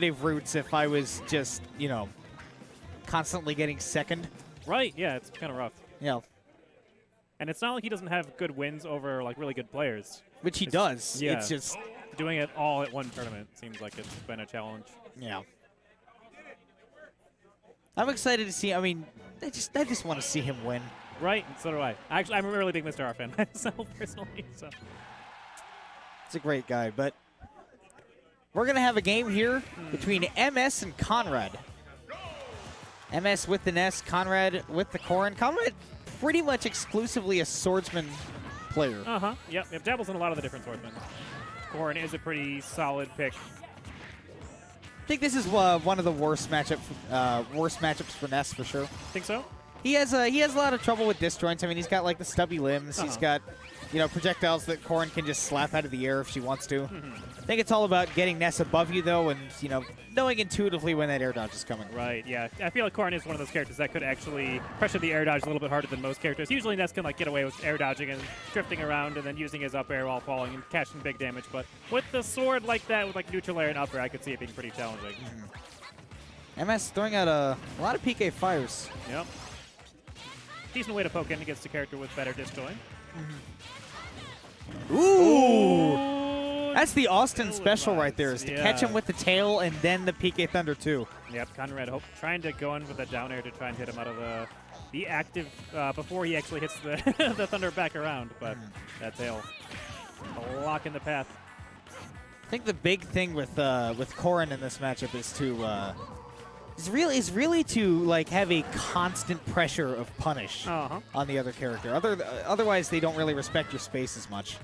competitive routes if I was just, you know, constantly getting second. Right, yeah, it's kind of rough. Yeah. And it's not like he doesn't have good wins over like really good players. Which he does. Yeah. It's just doing it all at one tournament seems like it's been a challenge. Yeah. I'm excited to see. I mean, I just want to see him win. Right, so do I. Actually, I'm a really big Mr. R fan myself personally. So It's a great guy, but we're gonna have a game here between MS and Conrad. MS with the Ness, Conrad with the Corrin. Conrad pretty much exclusively a swordsman player. Yep. Dabbles in a lot of the different swordsmen. Corrin is a pretty solid pick. I think this is one of the worst matchups for Ness for sure. Think so? He has a lot of trouble with disjoints. I mean, he's got like the stubby limbs. He's got, you know, projectiles that Corrin can just slap out of the air if she wants to. I think it's all about getting Ness above you though, and you know, knowing intuitively when that air dodge is coming. Right. Yeah. I feel like Corrin is one of those characters that could actually pressure the air dodge a little bit harder than most characters. Usually Ness can like get away with air dodging and drifting around and then using his up air while falling and catching big damage. But with the sword like that, with like neutral air and up air, I could see it being pretty challenging. MS throwing out a lot of PK fires. Yep. Decent way to poke in against a character with better disjoint. Ooh! That's the Austin special right there, is to catch him with the tail and then the PK Thunder too. Yep, Conrad trying to go in with a down air to try and hit him out of the active before he actually hits the, the Thunder back around, but that tail a lock in the path. I think the big thing with Corrin in this matchup is to is really to like have a constant pressure of punish on the other character. Otherwise, they don't really respect your space as much.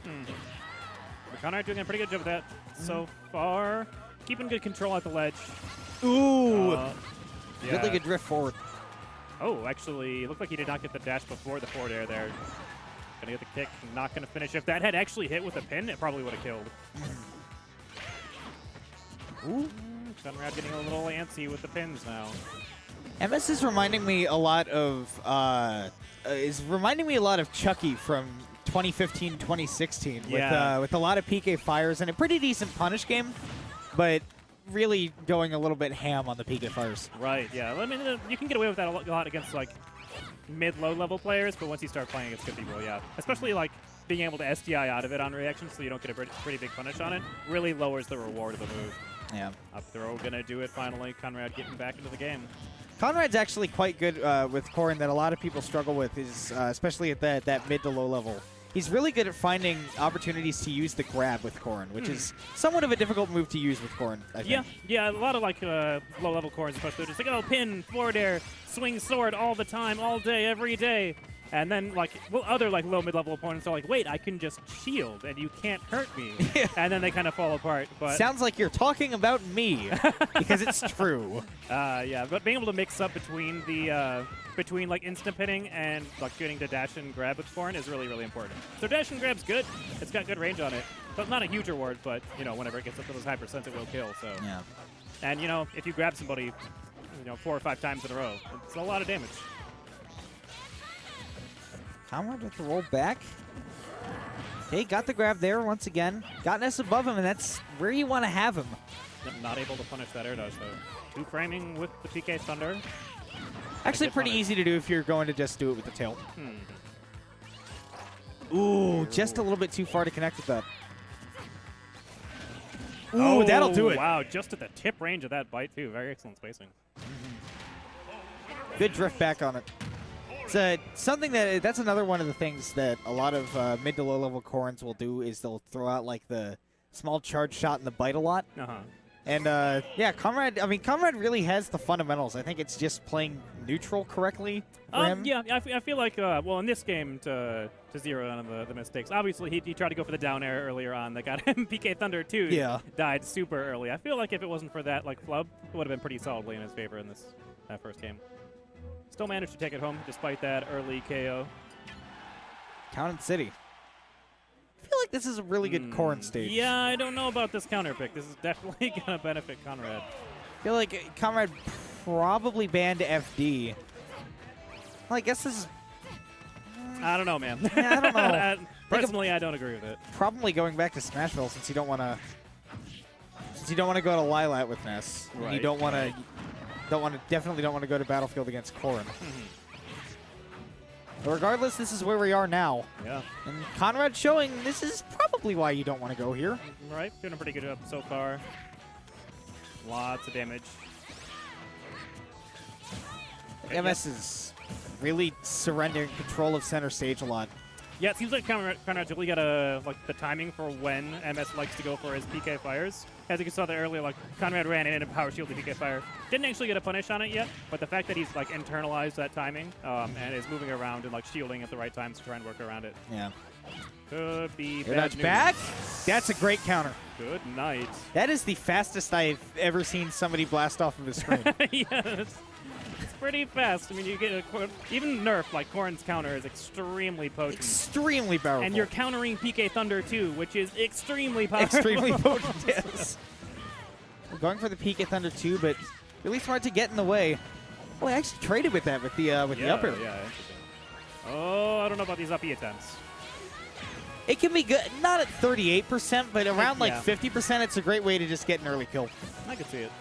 But Conrad doing a pretty good job of that so far. Keeping good control at the ledge. Ooh! Yeah. Really good drift forward. Oh, actually, it looked like he did not get the dash before the forward air there. Gonna get the kick, not gonna finish. If that had actually hit with a pin, it probably would have killed. Ooh. Conrad getting a little antsy with the pins now. MS is reminding me a lot of Chucky from 2015, 2016 with a lot of PK fires and a pretty decent punish game, but really going a little bit ham on the PK fires. Right, yeah. I mean, you can get away with that a lot against like mid-low level players, but once you start playing against good people, yeah. Especially like being able to SDI out of it on reaction so you don't get a pretty big punish on it really lowers the reward of the move. Yeah. Up throw gonna do it finally. Conrad getting back into the game. Conrad's actually quite good with Corrin that a lot of people struggle with, is especially at that mid to low level. He's really good at finding opportunities to use the grab with Corrin, which is somewhat of a difficult move to use with Corrin, I think. Yeah, a lot of like low-level Corrins, especially, just like, oh, pin, forward air, swing sword all the time, all day, every day. And then, like, other like low mid-level opponents are like, wait, I can just shield, and you can't hurt me. And then they kind of fall apart. But sounds like you're talking about me, because it's true. Yeah, but being able to mix up between the like instant pinning and like getting to dash and grab with Corrin is really, really important. So dash and grab's good. It's got good range on it, but not a huge reward. But you know, whenever it gets up to those high percents, it will kill. So yeah. And you know, if you grab somebody, you know, 4 or 5 times in a row, it's a lot of damage. Conrad with the roll back. Okay, got the grab there once again. Got Ness above him, and that's where you want to have him. Not able to punish that air dodge, though. 2 framing with the PK Thunder. Actually pretty easy to do if you're going to just do it with the tail. Ooh, just a little bit too far to connect with that. Ooh, that'll do it. Wow, just at the tip range of that bite, too. Very excellent spacing. Good drift back on it. It's something that's another one of the things that a lot of mid to low level Corrins will do, is they'll throw out like the small charge shot and the bite a lot. And yeah, Conrad really has the fundamentals. I think it's just playing neutral correctly for him. Yeah, I feel like, well, in this game, to zero in on the mistakes, obviously he tried to go for the down air earlier on that got him PK Thunder 2. Yeah. Died super early. I feel like if it wasn't for that like flub, it would have been pretty solidly in his favor in that first game. Still managed to take it home despite that early KO. Town City. I feel like this is a really good Corrin stage. Yeah, I don't know about this counter pick. This is definitely going to benefit Conrad. I feel like Conrad probably banned FD. Well, I guess this is... I don't know, man. Yeah, I don't know. Personally, I don't agree with it. Probably going back to Smashville, since you don't want to... Because you don't want to go to Lilat with Ness. Right. You don't want to. Definitely don't want to go to Battlefield against Corrin. But regardless, this is where we are now. Yeah. And Conrad showing this is probably why you don't want to go here. Right. Doing a pretty good job so far. Lots of damage. MS is really surrendering control of center stage a lot. Yeah, it seems like Conrad's really got the timing for when MS likes to go for his PK fires. As you saw there earlier, like Conrad ran in and power shielded PK fire. Didn't actually get a punish on it yet, but the fact that he's like internalized that timing and is moving around and like shielding at the right times to try and work around it. Yeah. Could be Air bad dodge news. back. That's a great counter. Good night. That is the fastest I've ever seen somebody blast off of his screen. Yes. It's pretty fast. I mean, you get even nerf like Corrin's counter is extremely potent. Extremely powerful. And you're countering PK Thunder too, which is extremely powerful. Extremely potent, yes. We're going for the PK Thunder too, but really smart to get in the way. Well, I actually traded with that with the up air. Yeah, interesting. Oh, I don't know about these up E attempts. It can be good, not at 38%, but around like Yeah. 50%. It's a great way to just get an early kill, I could see it.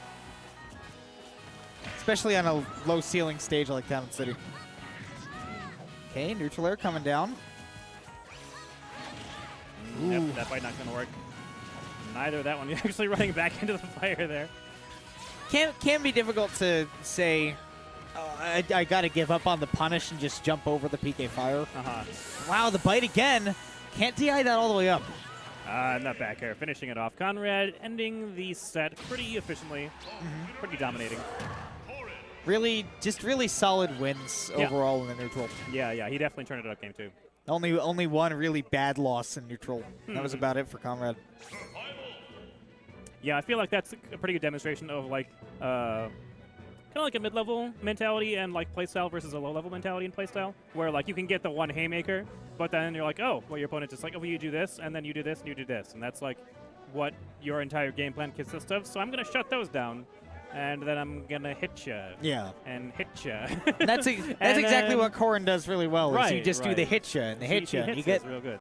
especially on a low ceiling stage like Town and City. Okay, neutral air coming down. Yep, that fight not going to work. Neither that one. You're actually running back into the fire there. Can be difficult to say, I got to give up on the punish and just jump over the PK fire. Wow, the bite again. Can't DI that all the way up. Not back air. Finishing it off. Conrad ending the set pretty efficiently. Pretty dominating. Really, just really solid wins overall in the neutral. Yeah, he definitely turned it up game 2. Only one really bad loss in neutral. That was about it for Conrad. Yeah, I feel like that's a pretty good demonstration of like kind of like a mid-level mentality and like playstyle versus a low-level mentality in playstyle, where like you can get the one haymaker, but then you're like, oh, well, your opponent's just like, oh, well, you do this, and then you do this, and you do this, and that's like what your entire game plan consists of. So I'm gonna shut those down, and then I'm gonna hit you. Yeah. And hit you. That's exactly what Corrin does really well. Is you just do the hit you and the hit you, and you get real good.